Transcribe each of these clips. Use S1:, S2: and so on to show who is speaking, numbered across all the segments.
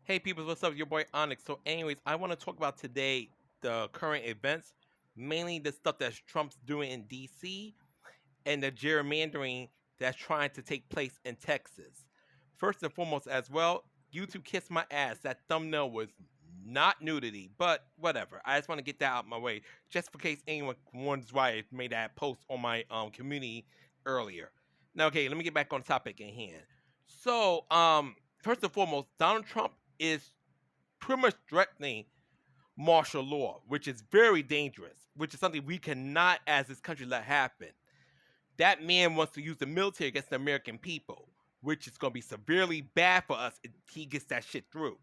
S1: Hey people, what's up? Your boy Onyx. So, anyways, I want to talk about today the current events, mainly the stuff that Trump's doing in DC and the gerrymandering that's trying to take place in Texas. First and foremost, as well, YouTube kissed my ass. That thumbnail was not nudity, but whatever. I just want to get that out of my way, just in case anyone wonders why I made that post on my community earlier. Now, okay, let me get back on topic in hand. So, first and foremost, Donald Trump is pretty much threatening martial law, which is very dangerous, which is something we cannot, as this country, let happen. That man wants to use the military against the American people, which is going to be severely bad for us if he gets that shit through.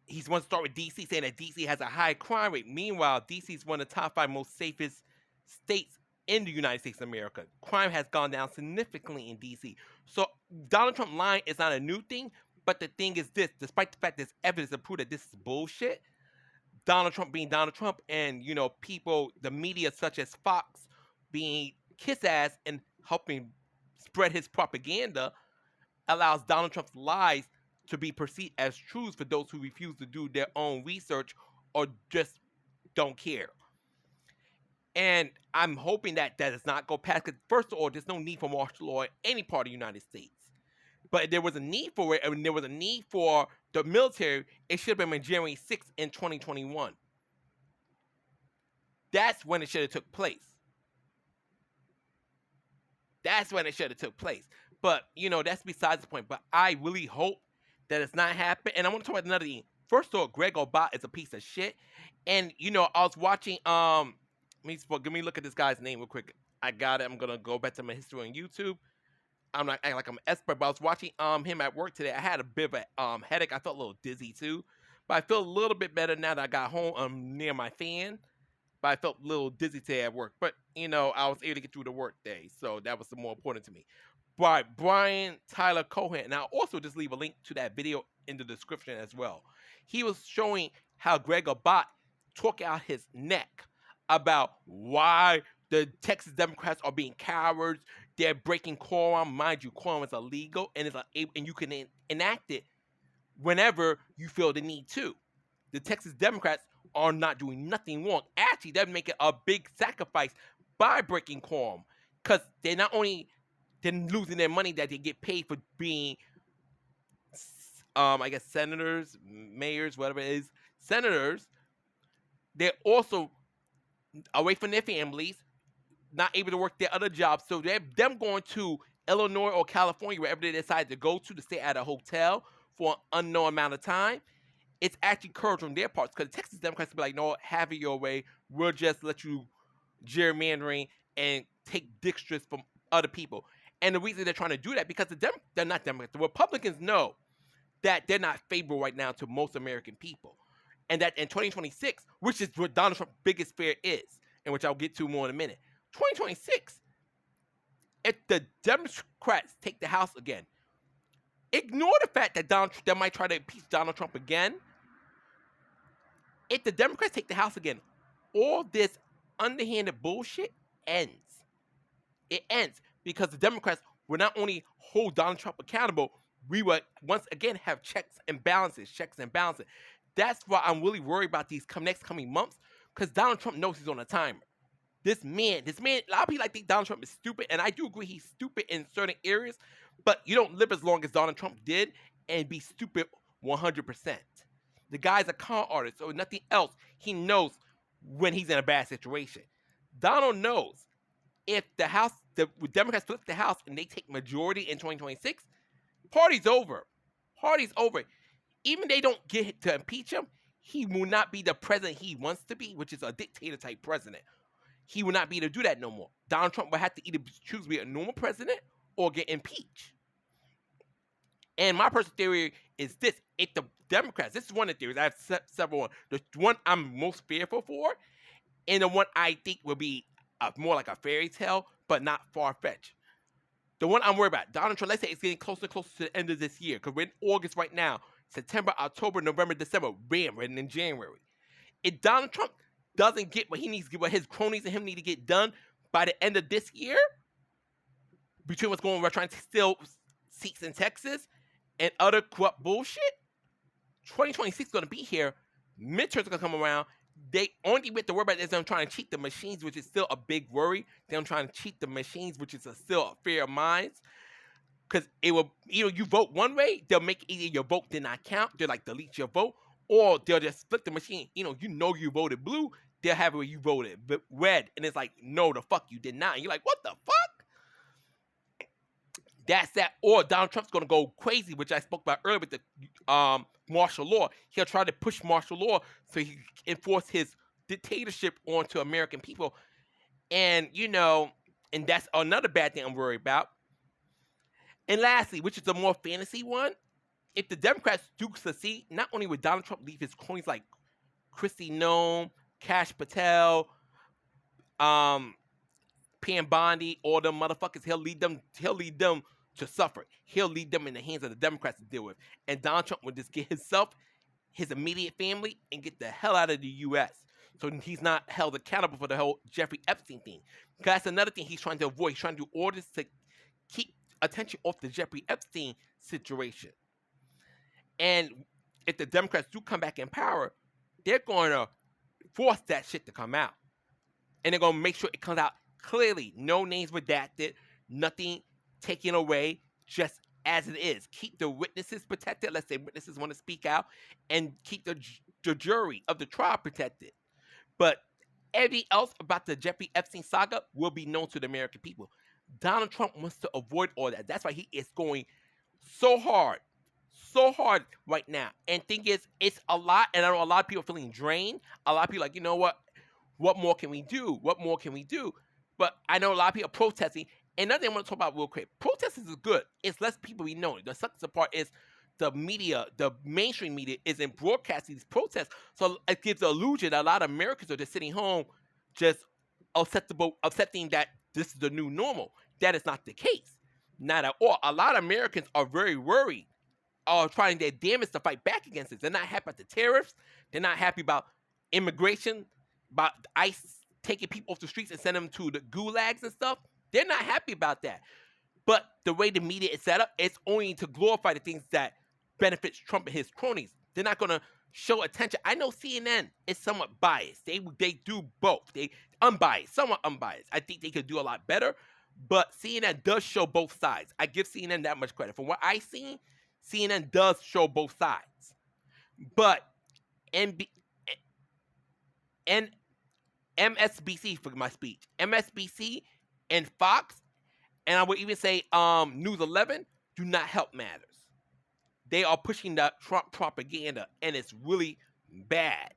S1: He's wants to start with DC, saying that DC has a high crime rate. Meanwhile, DC is one of the top 5 most safest states in the United States of America. Crime has gone down significantly in DC. So Donald Trump lying is not a new thing, but the thing is this: despite the fact there's evidence to prove that this is bullshit, Donald Trump being Donald Trump, and people, the media such as Fox, being kiss ass and helping spread his propaganda, allows Donald Trump's lies to be perceived as truths for those who refuse to do their own research or just don't care. And I'm hoping that does not go past. Because first of all, there's no need for martial law in any part of the United States. But if there was a need for it, and there was a need for the military, it should have been on January 6th in 2021. That's when it should have took place. That's when it should have took place. But, that's besides the point. But I really hope that it's not happening. And I want to talk about another thing. First of all, Greg Abbott is a piece of shit. And, I was watching, let me look at this guy's name real quick. I got it. I'm going to go back to my history on YouTube. I'm not acting like I'm an expert, but I was watching him at work today. I had a bit of a headache. I felt a little dizzy too. But I feel a little bit better now that I got home. I'm near my fan. But I felt a little dizzy today at work. But, I was able to get through the work day. So that was the more important to me. But Brian Tyler Cohen, and I'll also just leave a link to that video in the description as well. He was showing how Greg Abbott took out his neck about why the Texas Democrats are being cowards. They're breaking quorum. Mind you, quorum is illegal, and you can enact it whenever you feel the need to. The Texas Democrats are not doing nothing wrong. Actually, they're making a big sacrifice by breaking quorum, because they're not only losing their money that they get paid for being, I guess, senators, mayors, whatever it is, senators. They're also away from their families, not able to work their other jobs. So they're them going to Illinois or California, wherever they decide to go to stay at a hotel for an unknown amount of time. It's actually courage on their parts, because the Texas Democrats will be like, no, have it your way. We'll just let you gerrymandering and take districts from other people. And the reason they're trying to do that, because they're not Democrats. The Republicans know that they're not favorable right now to most American people. And that in 2026, which is what Donald Trump's biggest fear is, and which I'll get to more in a minute, 2026, if the Democrats take the House again, ignore the fact that they might try to impeach Donald Trump again. If the Democrats take the House again, all this underhanded bullshit ends. It ends because the Democrats will not only hold Donald Trump accountable, we will once again have checks and balances. That's why I'm really worried about these next coming months, because Donald Trump knows he's on a timer. This man, a lot of people think Donald Trump is stupid, and I do agree he's stupid in certain areas, but you don't live as long as Donald Trump did and be stupid 100%. The guy's a con artist, so nothing else. He knows when he's in a bad situation. Donald knows if the Democrats flip the House and they take majority in 2026, party's over. Party's over. Even if they don't get to impeach him, he will not be the president he wants to be, which is a dictator-type president. He will not be able to do that no more. Donald Trump will have to either choose to be a normal president or get impeached. And my personal theory is this: if the Democrats, this is one of the theories, I have several. The one I'm most fearful for, and the one I think will be more like a fairy tale, but not far-fetched. The one I'm worried about, Donald Trump, let's say it's getting closer and closer to the end of this year, because we're in August right now, September, October, November, December, bam, we're in January. If Donald Trump doesn't get what he needs to get, what his cronies and him need to get done by the end of this year, between what's going on, we're trying to steal seats in Texas and other corrupt bullshit, 2026 is going to be here. Midterms are going to come around. They only with the worry about is them trying to cheat the machines, which is still a big worry. Them trying to cheat the machines, which is still a fear of mine. Because it will, you vote one way, they'll make either your vote did not count, they'll like delete your vote, or they'll just split the machine. You voted blue, they'll have it where you voted red, and it's like, no, the fuck you did not. And you're like, what the fuck? That's that. Or Donald Trump's gonna go crazy, which I spoke about earlier with the martial law. He'll try to push martial law so he can enforce his dictatorship onto American people. And and that's another bad thing I'm worried about. And lastly, which is the more fantasy one, if the Democrats do succeed, not only would Donald Trump leave his cronies like Kristi Noem, Kash Patel, Pam Bondi, all them motherfuckers, he'll lead them to suffer. He'll lead them in the hands of the Democrats to deal with. And Donald Trump would just get himself, his immediate family, and get the hell out of the U.S. So he's not held accountable for the whole Jeffrey Epstein thing. Because that's another thing he's trying to avoid. He's trying to do orders to keep attention off the Jeffrey Epstein situation. And if the Democrats do come back in power, they're going to force that shit to come out. And they're going to make sure it comes out clearly. No names redacted, nothing taken away, just as it is. Keep the witnesses protected. Let's say witnesses want to speak out, and keep the jury of the trial protected. But everything else about the Jeffrey Epstein saga will be known to the American people. Donald Trump wants to avoid all that. That's why he is going so hard right now. And thing is, it's a lot, and I know a lot of people are feeling drained. A lot of people are like, you know what more can we do? What more can we do? But I know a lot of people are protesting. And another thing I want to talk about real quick. Protesting is good. It's less people we know. The sucks part is the media, the mainstream media, isn't broadcasting these protests. So it gives the illusion that a lot of Americans are just sitting home, just accepting that this is the new normal. That is not the case. Not at all. A lot of Americans are very worried, are trying their damnedest to fight back against this. They're not happy about the tariffs. They're not happy about immigration, about ICE taking people off the streets and sending them to the gulags and stuff. They're not happy about that. But the way the media is set up, it's only to glorify the things that benefits Trump and his cronies. They're not going to show attention. I know CNN is somewhat biased. They do both. They somewhat unbiased. I think they could do a lot better. But CNN does show both sides. I give CNN that much credit. From what I've seen, CNN does show both sides. But MSBC, for my speech, MSBC and Fox, and I would even say News 11, do not help matters. They are pushing the Trump propaganda, and it's really bad.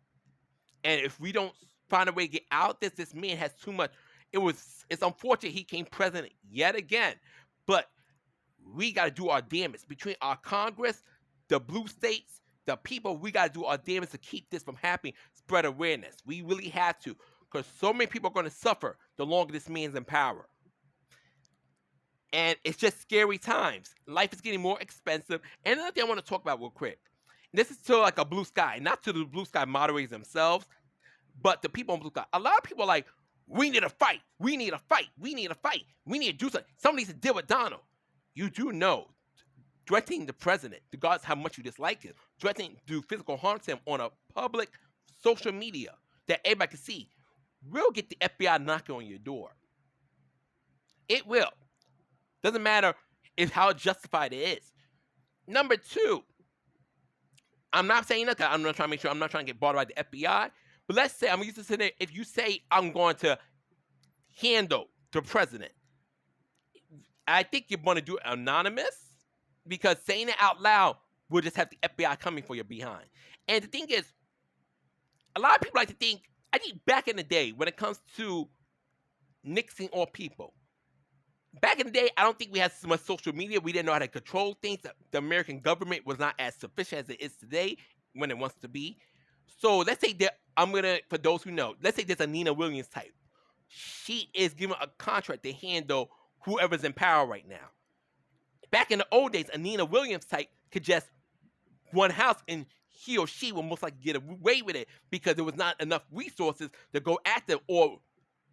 S1: And if we don't find a way to get out this man has too much. It's unfortunate he came president yet again, but we got to do our damnedest between our Congress, the blue states, the people. We got to do our damnedest to keep this from happening, spread awareness. We really have to, because so many people are going to suffer the longer this man's in power. And it's just scary times. Life is getting more expensive. And another thing I want to talk about real quick. This is to like a blue sky, not to the blue sky moderators themselves, but the people on blue sky. A lot of people are like, we need a fight. We need a fight. We need a fight. We need to do something. Somebody needs to deal with Donald. You do know, threatening the president, regardless how much you dislike him, threatening to do physical harm to him on a public social media that everybody can see, will get the FBI knocking on your door. It will. Doesn't matter how justified it is. Number two, I'm not saying that. I'm not trying to make sure I'm not trying to get bothered by the FBI. But let's say, I'm used to saying, if you say I'm going to handle the president, I think you're going to do it anonymous, because saying it out loud will just have the FBI coming for your behind. And the thing is, a lot of people like to think, I think back in the day, when it comes to nixing all people, back in the day, I don't think we had so much social media. We didn't know how to control things. The American government was not as sufficient as it is today when it wants to be. So let's say that for those who know, let's say there's a Nina Williams type. She is given a contract to handle whoever's in power right now. Back in the old days, a Nina Williams type could just run house, and he or she will most likely get away with it because there was not enough resources to go after, or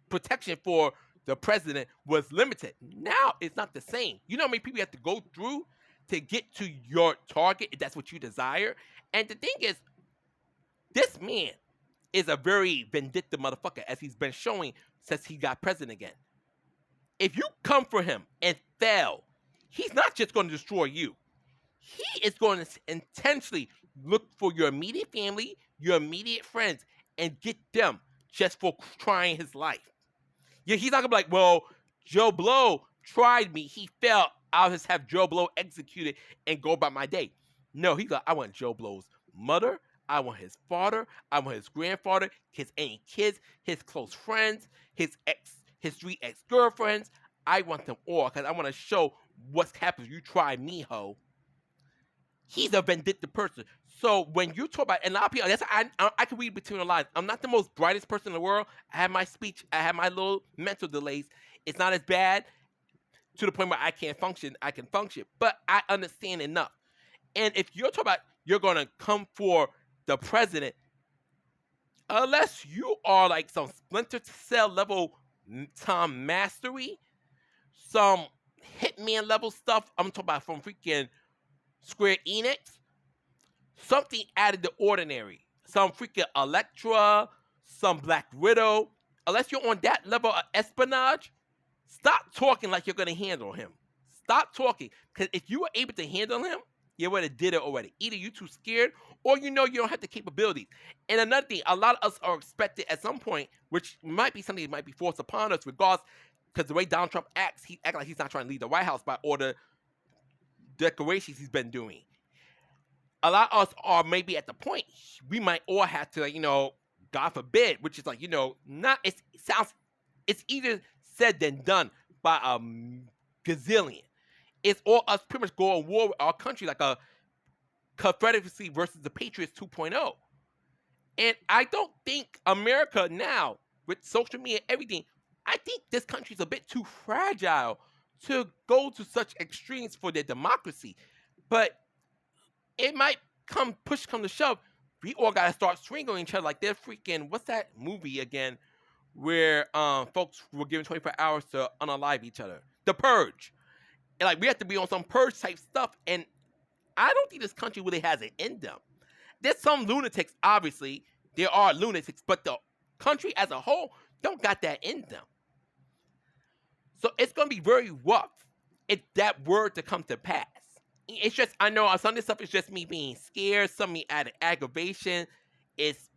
S1: protection for the president was limited. Now it's not the same. You know how many people you have to go through to get to your target if that's what you desire. And the thing is, this man is a very vindictive motherfucker, as he's been showing since he got president again. If you come for him and fail, he's not just going to destroy you. He is going to intentionally look for your immediate family, your immediate friends, and get them just for trying his life. Yeah, he's not gonna be like, well, Joe Blow tried me, he fell. I'll just have Joe Blow executed and go about my day. No, he's like, I want Joe Blow's mother, I want his father, I want his grandfather, his any kids, his close friends, his 3 ex-girlfriends. I want them all because I want to show what's happened if you try me, ho. He's a vindictive person. So when you talk about, and a lot of people, I can read between the lines. I'm not the most brightest person in the world. I have my speech. I have my little mental delays. It's not as bad to the point where I can't function. I can function, but I understand enough. And if you're talking about you're going to come for the president, unless you are like some Splinter Cell level Tom Mastery, some Hitman level stuff, I'm talking about from freaking Square Enix, something out of the ordinary, some freaking Elektra, some Black Widow. Unless you're on that level of espionage, stop talking like you're going to handle him. Stop talking, because if you were able to handle him, you would have did it already. Either you're too scared, or you know you don't have the capabilities. And another thing, a lot of us are expected at some point, which might be something that might be forced upon us, regardless, because the way Donald Trump acts, he acts like he's not trying to leave the White House by all the decorations he's been doing. A lot of us are maybe at the point we might all have to, God forbid, which is like, it's easier said than done by a gazillion. It's all us pretty much go to war with our country like a Confederacy versus the Patriots 2.0. And I don't think America now, with social media and everything, I think this country's a bit too fragile to go to such extremes for their democracy. But it might push come to shove, we all gotta start swinging each other like they're freaking, what's that movie again, where folks were given 24 hours to unalive each other? The Purge. And like we have to be on some purge type stuff, and I don't think this country really has it in them. There's some lunatics, obviously. There are lunatics, but the country as a whole don't got that in them. So it's gonna be very rough if that were to come to pass. It's just, I know some of this stuff is just me being scared, some of me out of aggravation, it's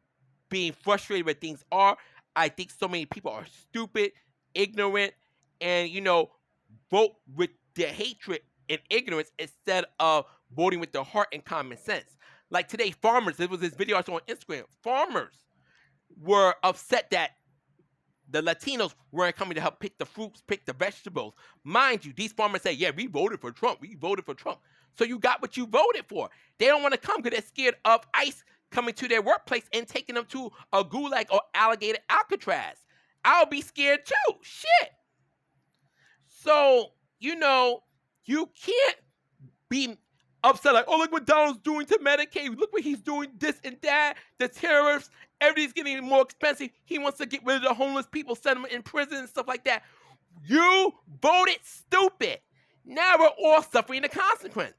S1: being frustrated where things are. I think so many people are stupid, ignorant, and, vote with their hatred and ignorance instead of voting with their heart and common sense. Like today, farmers, there was this video I saw on Instagram, farmers were upset that the Latinos weren't coming to help pick the fruits, pick the vegetables. Mind you, these farmers say, yeah, we voted for Trump. We voted for Trump. So you got what you voted for. They don't want to come because they're scared of ICE coming to their workplace and taking them to a gulag or alligator Alcatraz. I'll be scared too. Shit. So, you can't be upset like, oh, look what Donald's doing to Medicaid. Look what he's doing, this and that. The tariffs, everything's getting more expensive. He wants to get rid of the homeless people, send them in prison and stuff like that. You voted stupid. Now we're all suffering the consequence.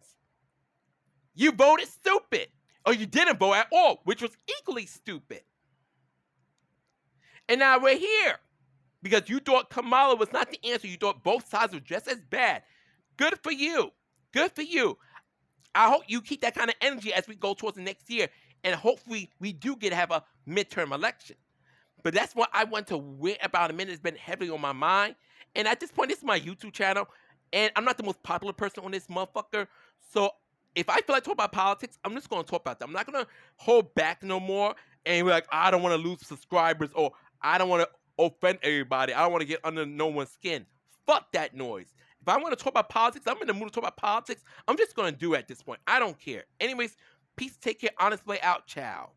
S1: You voted stupid. Or you didn't vote at all, which was equally stupid. And now we're here. Because you thought Kamala was not the answer. You thought both sides were just as bad. Good for you. Good for you. I hope you keep that kind of energy as we go towards the next year. And hopefully we do get to have a midterm election. But that's what I want to wait about a minute. It's been heavily on my mind. And at this point, this is my YouTube channel. And I'm not the most popular person on this motherfucker. So if I feel like talking about politics, I'm just going to talk about that. I'm not going to hold back no more and be like, I don't want to lose subscribers, or I don't want to offend everybody. I don't want to get under no one's skin. Fuck that noise. If I want to talk about politics, I'm in the mood to talk about politics. I'm just going to do it at this point. I don't care. Anyways, peace, take care, honest way out, ciao.